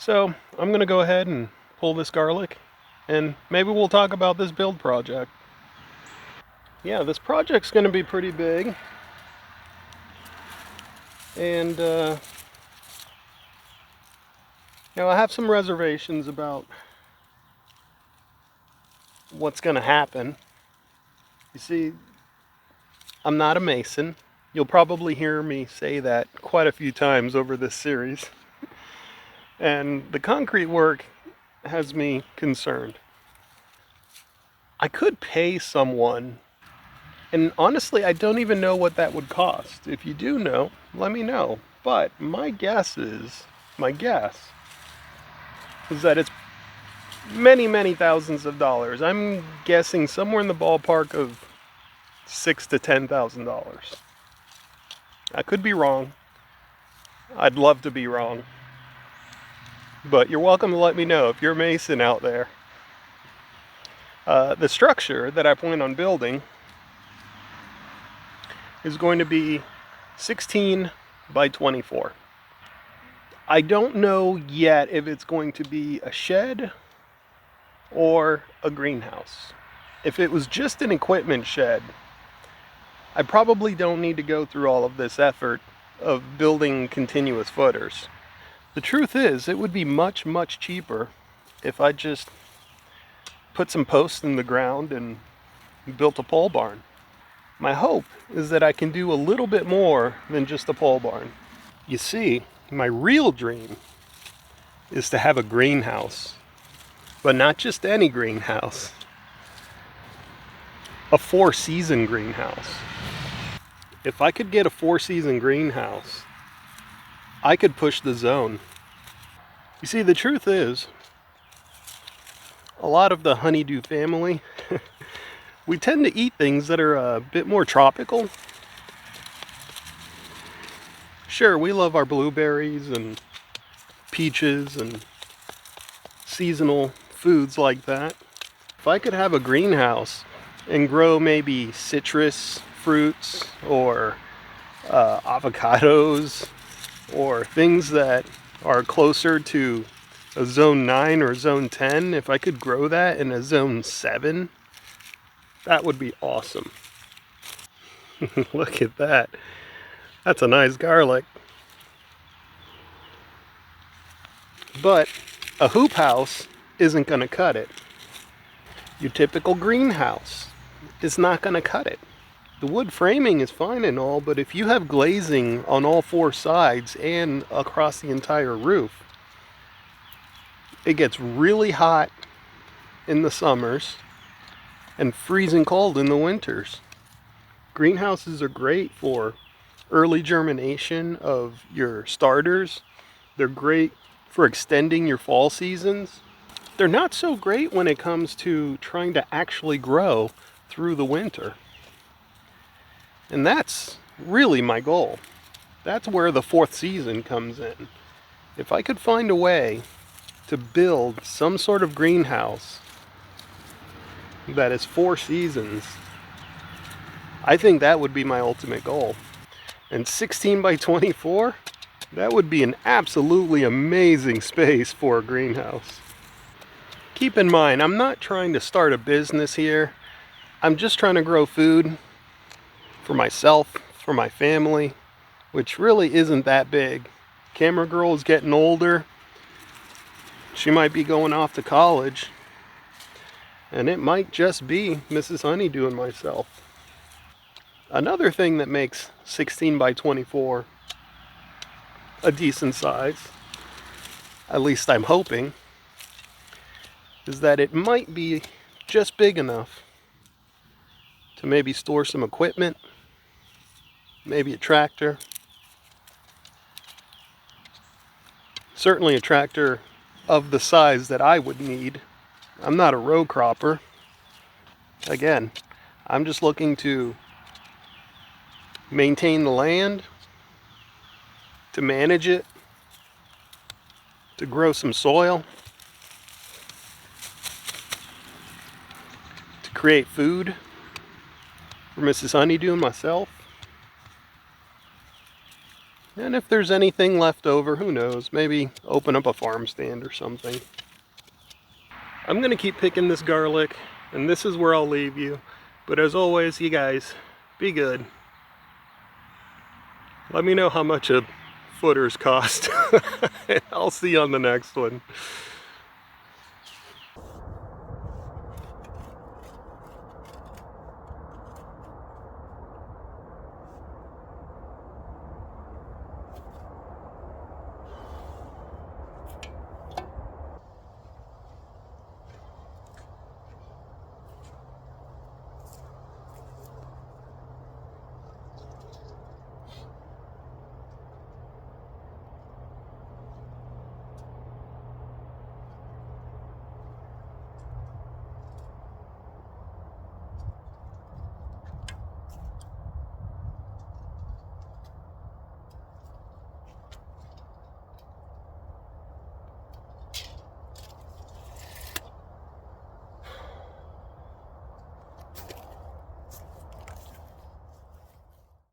So I'm going to go ahead and pull this garlic, and maybe we'll talk about this build project. Yeah, this project's going to be pretty big, and I have some reservations about what's going to happen. You see, I'm not a mason. You'll probably hear me say that quite a few times over this series. And the concrete work has me concerned. I could pay someone, and honestly, I don't even know what that would cost. If you do know, let me know. But my guess is that it's many thousands of dollars. I'm guessing somewhere in the ballpark of $6,000 to $10,000. I could be wrong. I'd love to be wrong. But you're welcome to let me know if you're a mason out there. The structure that I plan on building is going to be 16 by 24. I don't know yet if it's going to be a shed or a greenhouse. If it was just an equipment shed, I probably don't need to go through all of this effort of building continuous footers. The truth is, it would be much cheaper if I just put some posts in the ground and built a pole barn. My hope is that I can do a little bit more than just a pole barn. You see, my real dream is to have a greenhouse, but not just any greenhouse, a 4-season greenhouse. If I could get a 4-season greenhouse, I could push the zone. You see, the truth is, a lot of the honeydew family, we tend to eat things that are a bit more tropical. Sure, we love our blueberries and peaches and seasonal foods like that. If I could have a greenhouse and grow maybe citrus fruits or avocados or things that are closer to a zone 9 or zone 10, if I could grow that in a zone 7, that would be awesome. Look at that. That's a nice garlic. But a hoop house isn't going to cut it. Your typical greenhouse is not going to cut it. The wood framing is fine and all, but if you have glazing on all 4 sides and across the entire roof, it gets really hot in the summers and freezing cold in the winters. Greenhouses are great for early germination of your starters. They're great for extending your fall seasons. They're not so great when it comes to trying to actually grow through the winter. And that's really my goal. That's where the 4th season comes in. If I could find a way to build some sort of greenhouse that is 4 seasons, I think that would be my ultimate goal. And 16 by 24, that would be an absolutely amazing space for a greenhouse. Keep in mind, I'm not trying to start a business here. I'm just trying to grow food for myself, for my family, which really isn't that big. Camera girl is getting older. She might be going off to college. And it might just be Mrs. Honeydew and myself. Another thing that makes 16 by 24 a decent size, at least I'm hoping, is that it might be just big enough to maybe store some equipment, maybe a tractor. Certainly a tractor of the size that I would need. I'm not a row cropper. Again, I'm just looking to maintain the land, to manage it, to grow some soil, to create food for Mrs. Honeydew and myself. And if there's anything left over, who knows, maybe open up a farm stand or something. I'm gonna keep picking this garlic, and this is where I'll leave you. But as always, you guys, be good. Let me know how much a footers cost. I'll see you on the next one.